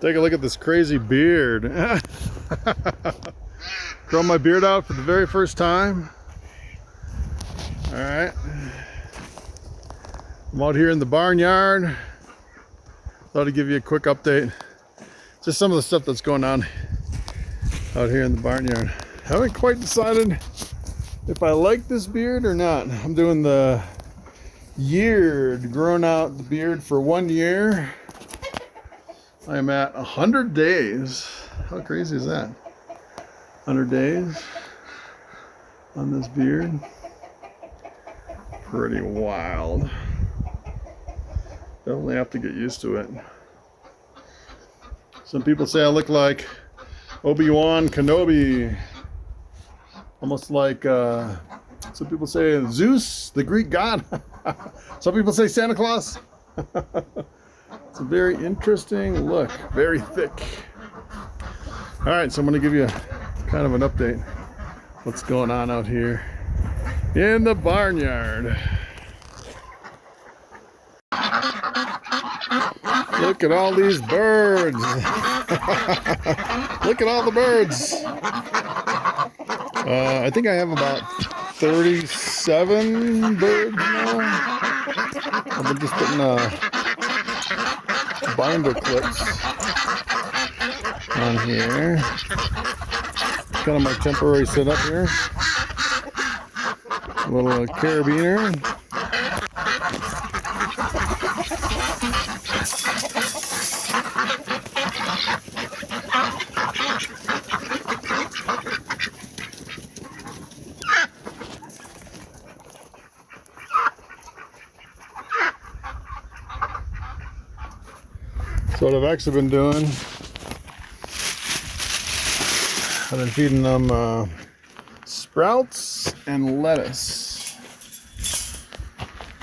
Take a look at this crazy beard. Growing my beard out for the very first time. All right. I'm out here in the barnyard. Thought I'd give you a quick update. Just some of the stuff that's going on out here in the barnyard. Haven't quite decided if I like this beard or not. I'm doing the yeared, grown out the beard for 1 year. I'm at 100 days. How crazy is that? 100 days on this beard. Pretty wild. Definitely have to get used to it. Some people say I look like Obi-Wan Kenobi. Almost like, some people say Zeus, the Greek god. Some people say Santa Claus. It's a very interesting look, very thick. All right, so I'm gonna give you kind of an update. What's going on out here in the barnyard. Look at all these birds. Look at all the birds. I think I have about 37 birds now. I've been just putting binder clips on here. Kind of my temporary setup here. A little carabiner. So what I've actually been doing, I've been feeding them sprouts and lettuce.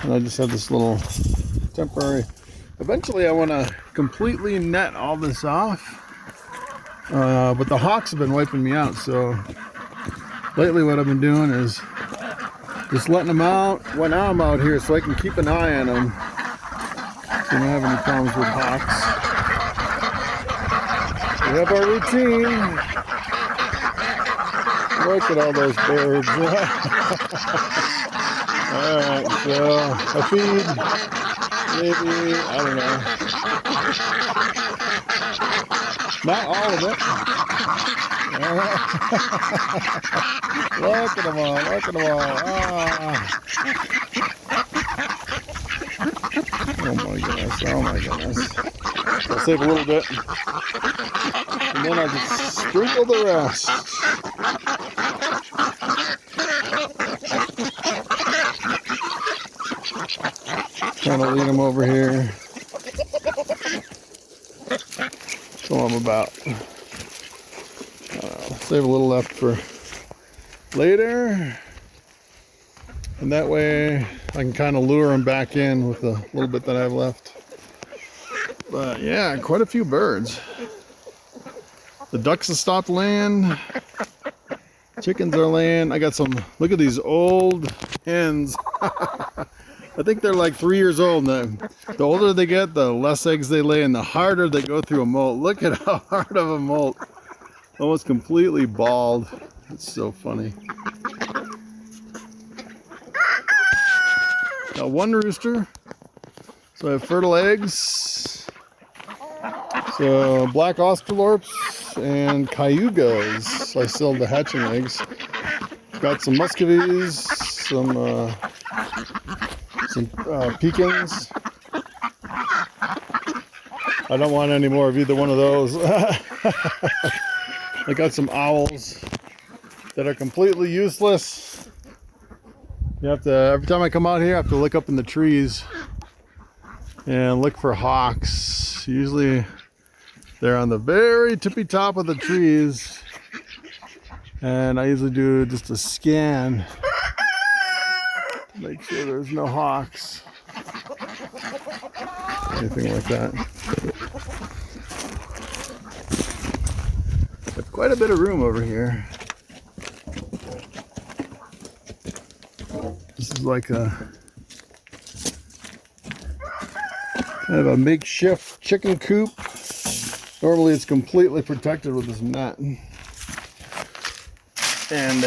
And I just have this little temporary, eventually I want to completely net all this off. But the hawks have been wiping me out, so lately what I've been doing is just letting them out when I'm out here so I can keep an eye on them. So we don't have any problems with hawks. We have our routine. Look at all those birds. Alright, so I feed maybe, I don't know, not all of it. Look at them all, look at them all. Oh my goodness, oh my goodness. I'll save a little bit. And then I'll just sprinkle the rest. Trying to lead them over here. So I'm about, save a little left for later. And that way I can kind of lure them back in with the little bit that I have left. But yeah, quite a few birds. The ducks have stopped laying. Chickens are laying. I got some, look at these old hens. I think they're like 3 years old. The older they get, the less eggs they lay and the harder they go through a molt. Look at how hard of a molt. Almost completely bald. It's so funny. Got one rooster. So I have fertile eggs. So black Australorps and Cayugas. I still have the hatching eggs. Got some Muscovies, some pecans. I don't want any more of either one of those. I got some owls that are completely useless. You have to, every time I come out here, I have to look up in the trees and look for hawks. Usually they're on the very tippy top of the trees. And I usually do just a scan to make sure there's no hawks. Anything like that. There's quite a bit of room over here. This is like a kind of a makeshift chicken coop. Normally it's completely protected with this net. And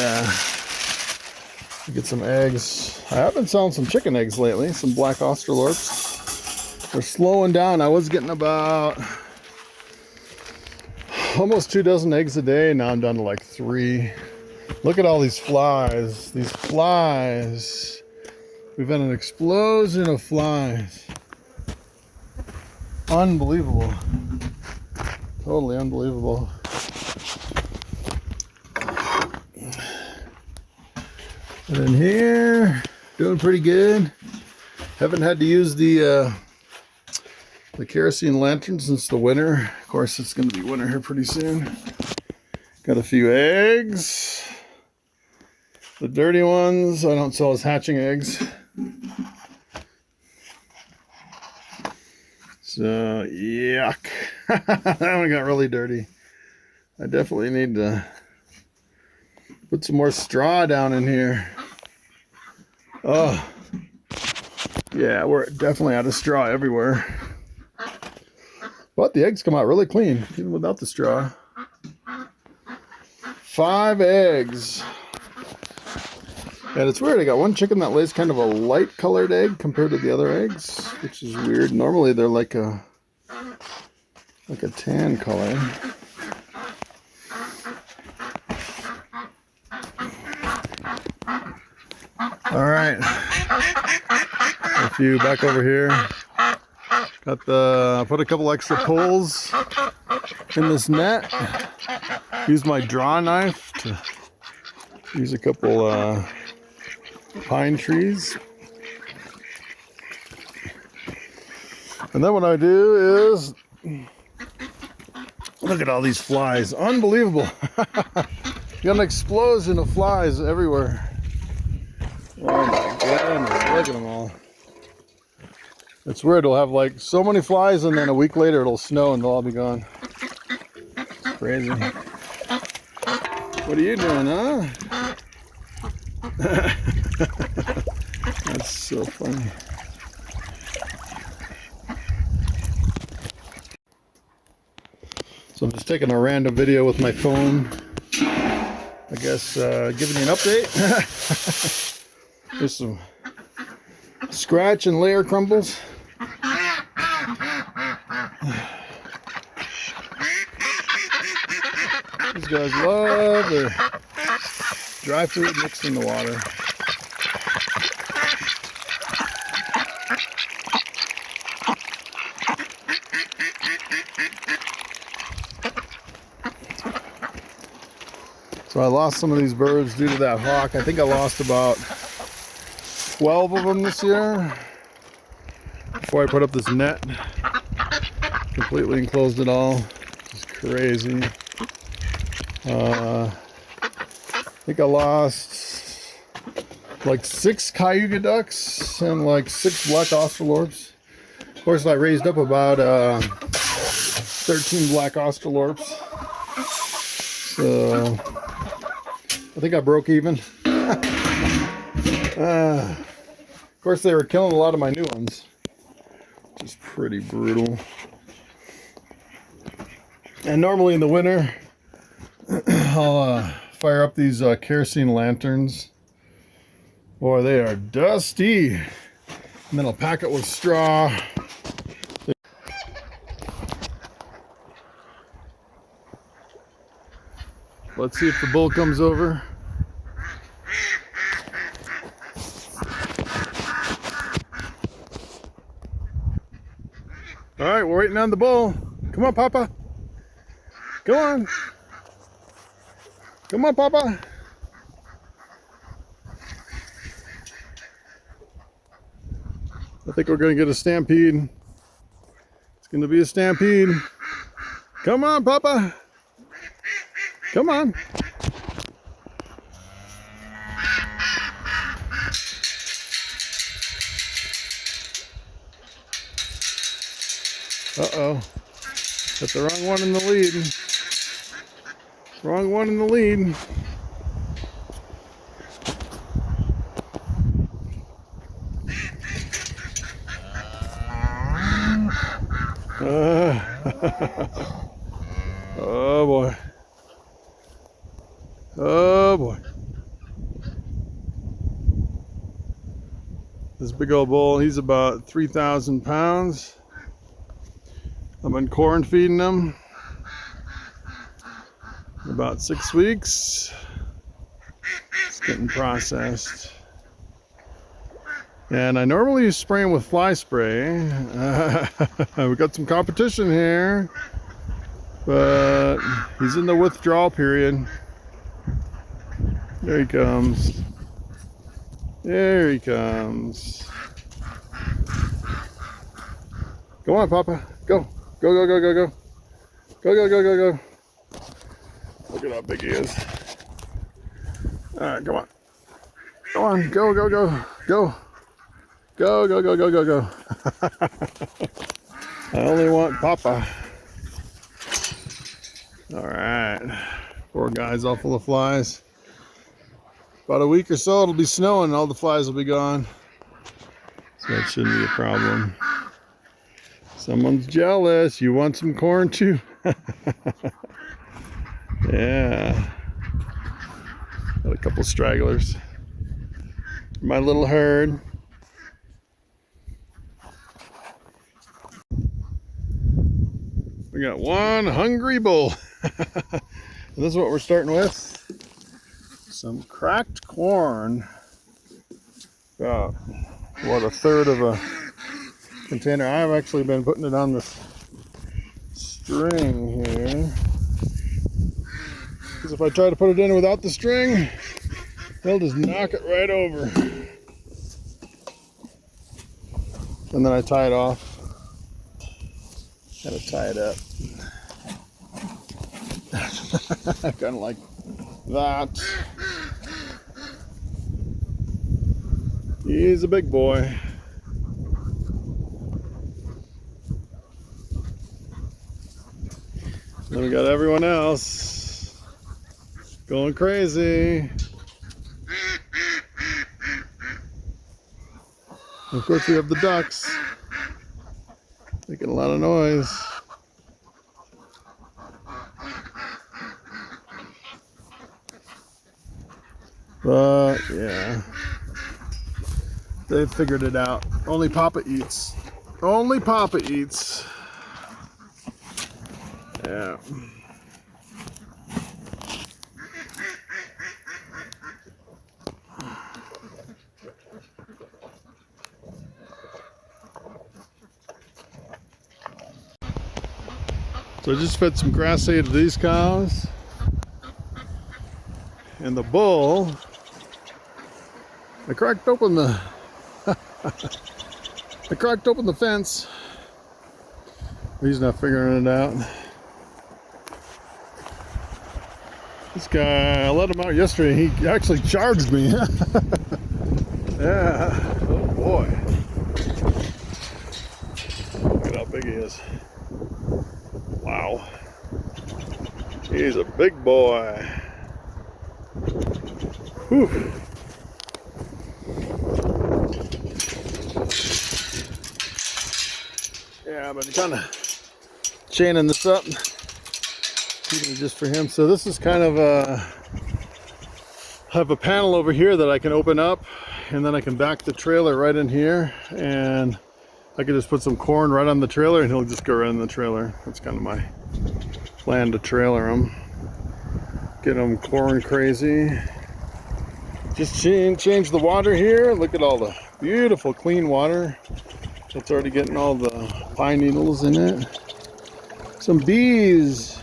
get some eggs. I have been selling some chicken eggs lately, some black Australorps. They're slowing down. I was getting about almost 2 dozen eggs a day. Now I'm down to like 3. Look at all these flies. These flies. We've had an explosion of flies. Unbelievable. Totally unbelievable. And in here, doing pretty good. Haven't had to use the kerosene lantern since the winter. Of course, it's going to be winter here pretty soon. Got a few eggs. The dirty ones I don't sell as hatching eggs. So, yuck. That one got really dirty. I definitely need to put some more straw down in here. Oh, yeah, we're definitely out of straw everywhere. But the eggs come out really clean, even without the straw. 5 eggs. And it's weird, I got one chicken that lays kind of a light colored egg compared to the other eggs, which is weird. Normally they're like a tan color. All right, a few back over here. Put a couple extra poles in this net. Use my draw knife to use a couple pine trees. And then what I do is, look at all these flies. Unbelievable. Got an explosion of flies everywhere. Oh my goodness, look at them all. It's weird, it'll have like so many flies and then a week later it'll snow and they'll all be gone. It's crazy. What are you doing, huh? That's so funny. So I'm just taking a random video with my phone. I guess giving you an update. There's some scratch and layer crumbles. These guys love their dry food mixed in the water. So I lost some of these birds due to that hawk. I think I lost about 12 of them this year before I put up this net. Completely enclosed it all. It's crazy. I think I lost like 6 cayuga ducks and like 6 black Australorps. Of course, I raised up about 13 black Australorps. So I think I broke even. Of course, they were killing a lot of my new ones, which is pretty brutal. And normally in the winter, I'll fire up these kerosene lanterns. Boy, they are dusty. And then I'll pack it with straw. Let's see if the bull comes over. All right, we're waiting on the bull. Come on, Papa. Come on. Come on, Papa. I think we're going to get a stampede. It's going to be a stampede. Come on, Papa. Come on. Uh-oh. Got the wrong one in the lead. Wrong one in the lead. Oh boy. Oh boy. This big old bull, he's about 3,000 pounds. I've been corn feeding him about 6 weeks. It's getting processed. And I normally spray him with fly spray. We got some competition here, but he's in the withdrawal period. There he comes. There he comes. Go on, Papa. Go. Go, go, go, go, go. Go, go, go, go, go. Look at how big he is. Alright, come on. Go on. Go, go, go. Go. Go, go, go, go, go, go. I only want Papa. Alright. Poor guy's all full of flies. About a week or so, it'll be snowing and all the flies will be gone. So that shouldn't be a problem. Someone's jealous. You want some corn too? Yeah. Got a couple stragglers. My little herd. We got one hungry bull. This is what we're starting with. Some cracked corn. About, what, a third of a container. I've actually been putting it on this string here. Because if I try to put it in without the string, they'll just knock it right over. And then I tie it off. Gotta tie it up. Kind of like that. He's a big boy. Then we got everyone else going crazy. Of course, we have the ducks making a lot of noise. But yeah, they figured it out. Only Papa eats. Only Papa eats. Yeah. So I just fed some grass hay to these cows. And the bull, I cracked open the fence. He's not figuring it out. This guy, I let him out yesterday. He actually charged me. Yeah. Oh boy. Look at how big he is. Wow. He's a big boy. Whew. Yeah, I've been kind of chaining this up, keeping it just for him. So this is kind of I have a panel over here that I can open up, and then I can back the trailer right in here, and I can just put some corn right on the trailer, and he'll just go right in the trailer. That's kind of my plan, to trailer him, get him corn crazy. Just change the water here. Look at all the beautiful clean water. It's already getting all the pine needles in it. Some bees.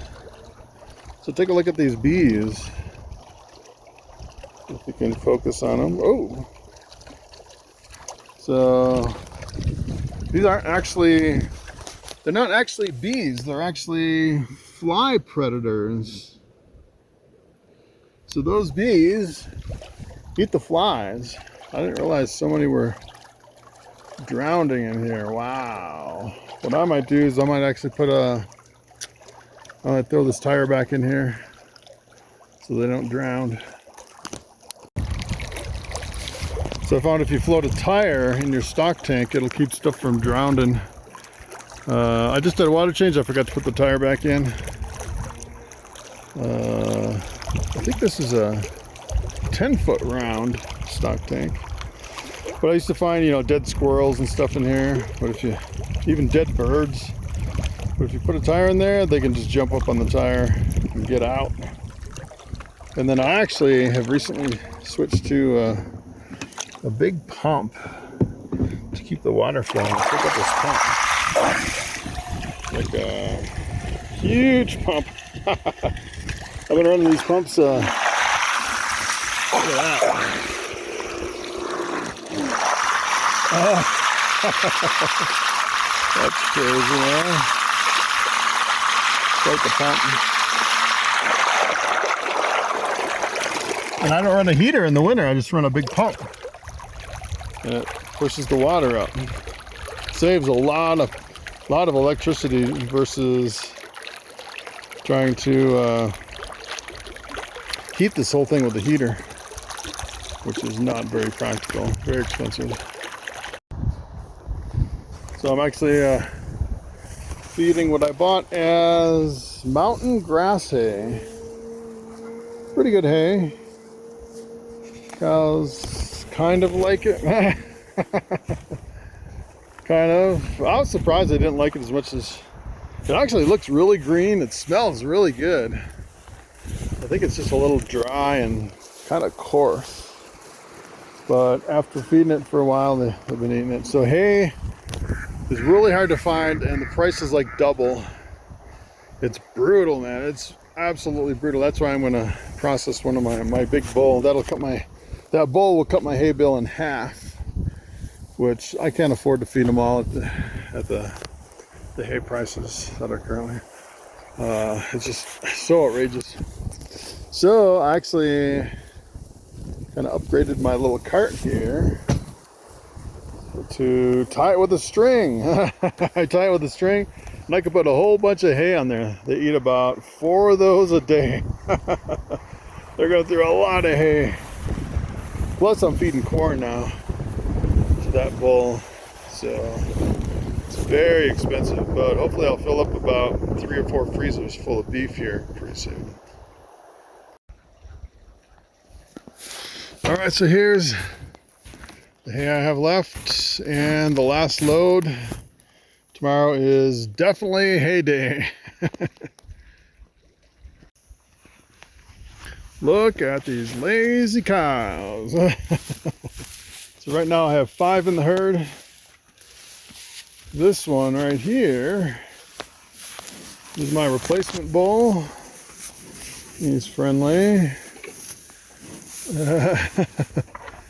So take a look at these bees. If you can focus on them. Oh. So these aren't actually, they're not actually bees. They're actually fly predators. So those bees eat the flies. I didn't realize so many were drowning in here. Wow. What I might do is I might actually I might throw this tire back in here so they don't drown. So I found if you float a tire in your stock tank, it'll keep stuff from drowning. I just did a water change. I forgot to put the tire back in. I think this is a 10-foot round stock tank. But I used to find, dead squirrels and stuff in here. But if you, even dead birds. But if you put a tire in there, they can just jump up on the tire and get out. And then I actually have recently switched to a big pump to keep the water flowing. Look at this pump. Like a huge pump. I've been running these pumps. Look at that. Oh. That's crazy, man. Quite the pump. And I don't run a heater in the winter. I just run a big pump. And it pushes the water up. Saves a lot of electricity versus trying to heat this whole thing with a heater, which is not very practical, very expensive. So I'm actually feeding what I bought as mountain grass hay. Pretty good hay. Cows kind of like it. Kind of. I was surprised they didn't like it as much as... It actually looks really green. It smells really good. I think it's just a little dry and kind of coarse. But after feeding it for a while, they've been eating it. So hay is really hard to find, and the price is like double. It's brutal, man. It's absolutely brutal. That's why I'm going to process one of my big bull. That bull will cut my hay bill in half, which I can't afford to feed them all at the hay prices that are currently. It's just so outrageous. So I actually kind of upgraded my little cart here to tie it with a string. I tie it with a string, and I can put a whole bunch of hay on there. They eat about 4 of those a day. They're going through a lot of hay. Plus I'm feeding corn now to that bull, so it's very expensive, but hopefully I'll fill up about 3 or 4 freezers full of beef here pretty soon. All right, so here's the hay I have left and the last load. Tomorrow is definitely hay day. Look at these lazy cows. So right now I have 5 in the herd. This one right here is my replacement bull. He's friendly.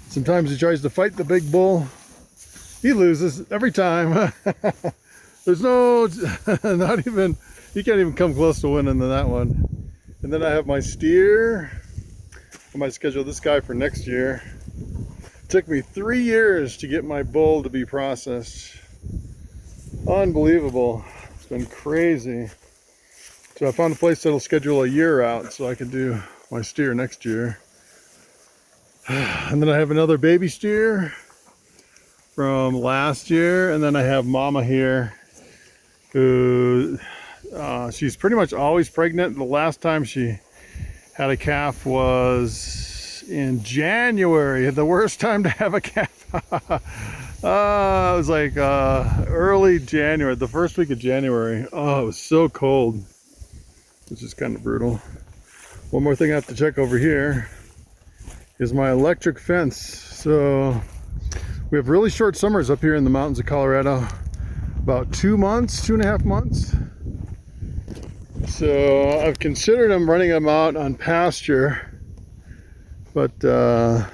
Sometimes he tries to fight the big bull. He loses every time. There's no, not even, he can't even come close to winning than that one. And then I have my steer. I might schedule this guy for next year. It took me 3 years to get my bull to be processed. Unbelievable. It's been crazy. So I found a place that'll schedule a year out so I can do my steer next year. And then I have another baby steer from last year. And then I have Mama here who she's pretty much always pregnant. The last time she had a calf was in January, the worst time to have a calf. It was like early January, the first week of January. Oh, it was so cold, which is kind of brutal. One more thing I have to check over here is my electric fence. So we have really short summers up here in the mountains of Colorado, about 2 months, 2.5 months. So I've considered running them out on pasture, but the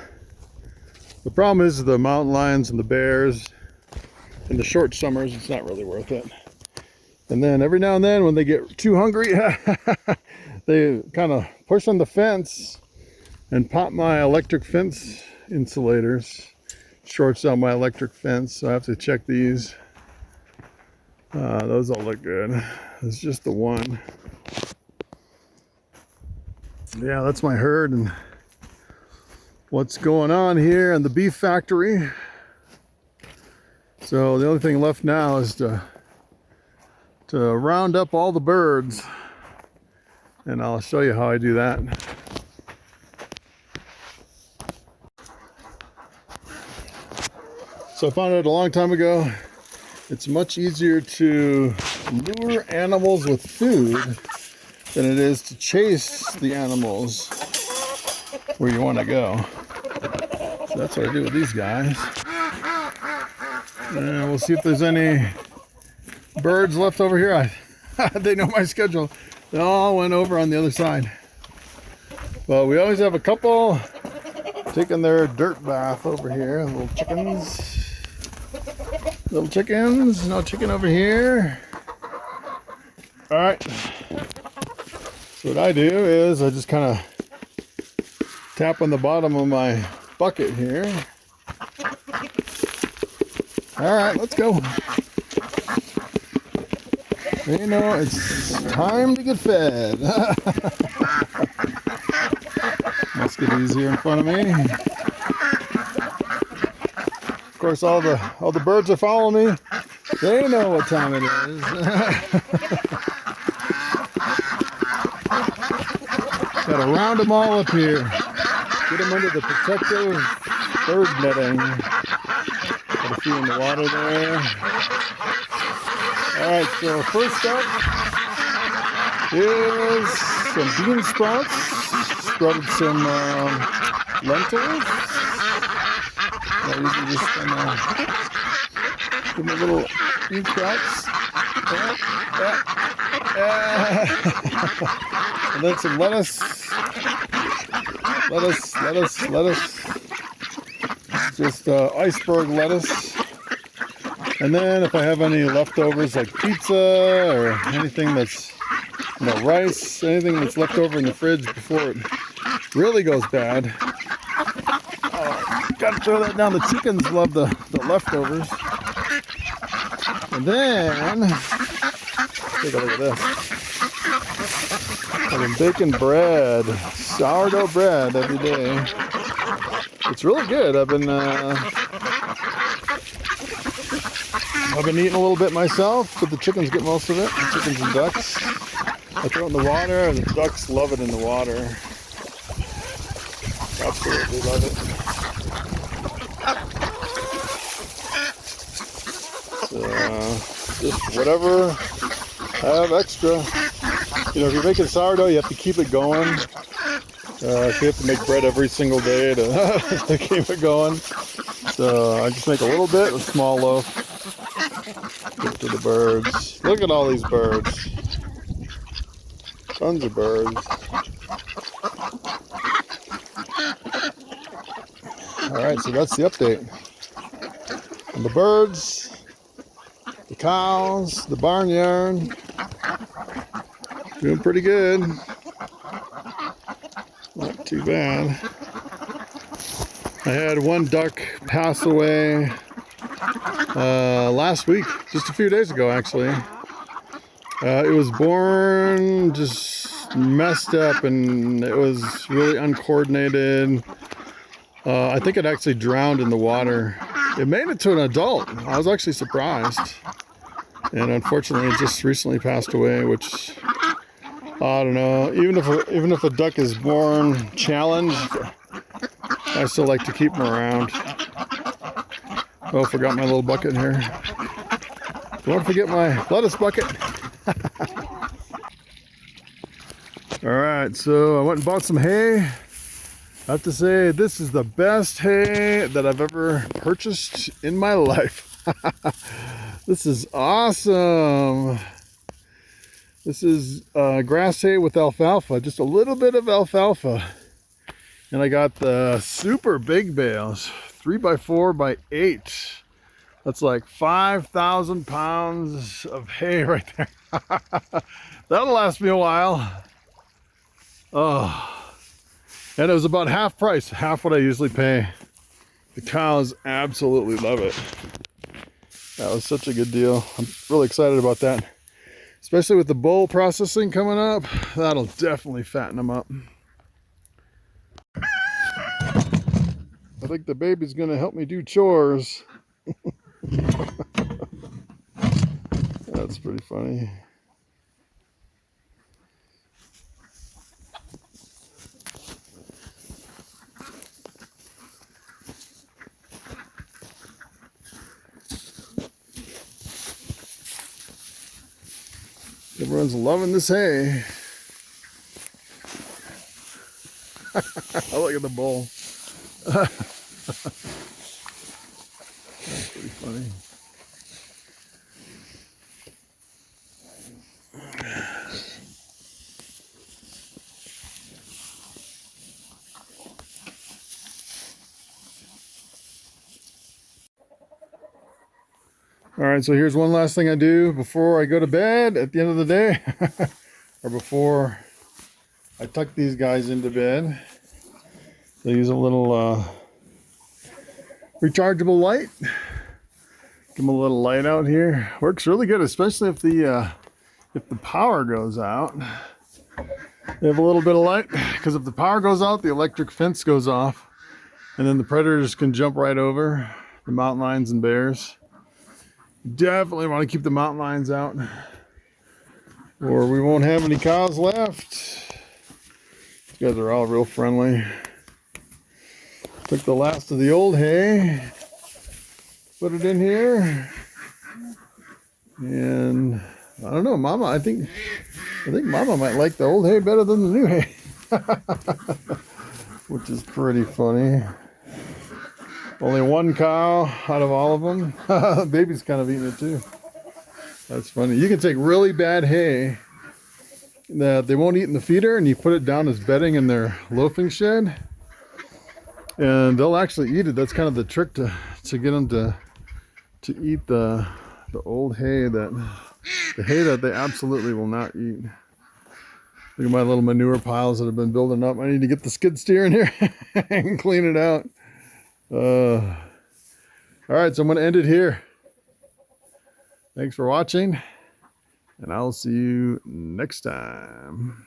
problem is the mountain lions and the bears. In the short summers, it's not really worth it. And then every now and then when they get too hungry, they kind of push on the fence and pop my electric fence insulators. Shorts out my electric fence, so I have to check these. Those all look good. It's just the one. Yeah, that's my herd and what's going on here in the beef factory. So the only thing left now is to round up all the birds and I'll show you how I do that. So I found out a long time ago, it's much easier to lure animals with food than it is to chase the animals where you want to go. So that's what I do with these guys. And we'll see if there's any birds left over here. They know my schedule. They all went over on the other side. But we always have a couple taking their dirt bath over here. Little chickens. Little chickens. No chicken over here. Alright. So what I do is I just kind of tap on the bottom of my bucket here. Alright, let's go. You know, it's time to get fed. Must get easier in front of me. Of course, all the birds are following me. They know what time it is. Gotta round them all up here. Get them under the protective bird netting. Got a few in the water there. Alright, so first up is some bean sprouts. Sprouted some lentils. I usually just give them a little bean sprouts. And then some lettuce. Lettuce. It's just iceberg lettuce. And then if I have any leftovers like pizza or anything that's, rice, anything that's left over in the fridge before it really goes bad, gotta throw that down. The chickens love the leftovers. And then, take a look at this. I've been baking bread, sourdough bread every day. It's really good. I've been eating a little bit myself, but the chickens get most of it. The chickens and ducks. I throw it in the water, and the ducks love it in the water. Absolutely love it. So, just whatever I have extra. If you're making sourdough, you have to keep it going. You have to make bread every single day to keep it going. So I just make a little bit, a small loaf. Give it to the birds. Look at all these birds. Tons of birds. Alright, so that's the update. And the birds, the cows, the barnyard. Doing pretty good. Not too bad. I had one duck pass away last week, just a few days ago actually. It was born just messed up and it was really uncoordinated. I think it actually drowned in the water. It made it to an adult. I was actually surprised. And unfortunately it just recently passed away, which I don't know. Even if a duck is born challenged, I still like to keep them around. Oh, forgot my little bucket here. Don't forget my lettuce bucket. Alright, so I went and bought some hay. I have to say, this is the best hay that I've ever purchased in my life. This is awesome. This is grass hay with alfalfa, just a little bit of alfalfa. And I got the super big bales, 3x4x8. That's like 5,000 pounds of hay right there. That'll last me a while. Oh, and it was about half price, half what I usually pay. The cows absolutely love it. That was such a good deal. I'm really excited about that. Especially with the bull processing coming up, that'll definitely fatten them up. I think the baby's gonna help me do chores. That's pretty funny. Everyone's loving this hay. Look at the bull. That's pretty funny. All right, so here's one last thing I do before I go to bed at the end of the day, or before I tuck these guys into bed. They use a little rechargeable light. Give them a little light out here. Works really good, especially if the power goes out. They have a little bit of light, because if the power goes out, the electric fence goes off, and then the predators can jump right over, the mountain lions and bears. Definitely want to keep the mountain lions out, or we won't have any cows left. These guys are all real friendly. Took the last of the old hay, put it in here, and I don't know, Mama. I think Mama might like the old hay better than the new hay, which is pretty funny. Only one cow out of all of them. The baby's kind of eating it too. That's funny. You can take really bad hay that they won't eat in the feeder, and you put it down as bedding in their loafing shed, and they'll actually eat it. That's kind of the trick to get them to eat the old hay, the hay that they absolutely will not eat. Look at my little manure piles that have been building up. I need to get the skid steer in here and clean it out. All right, so I'm going to end it here. Thanks for watching, and I'll see you next time.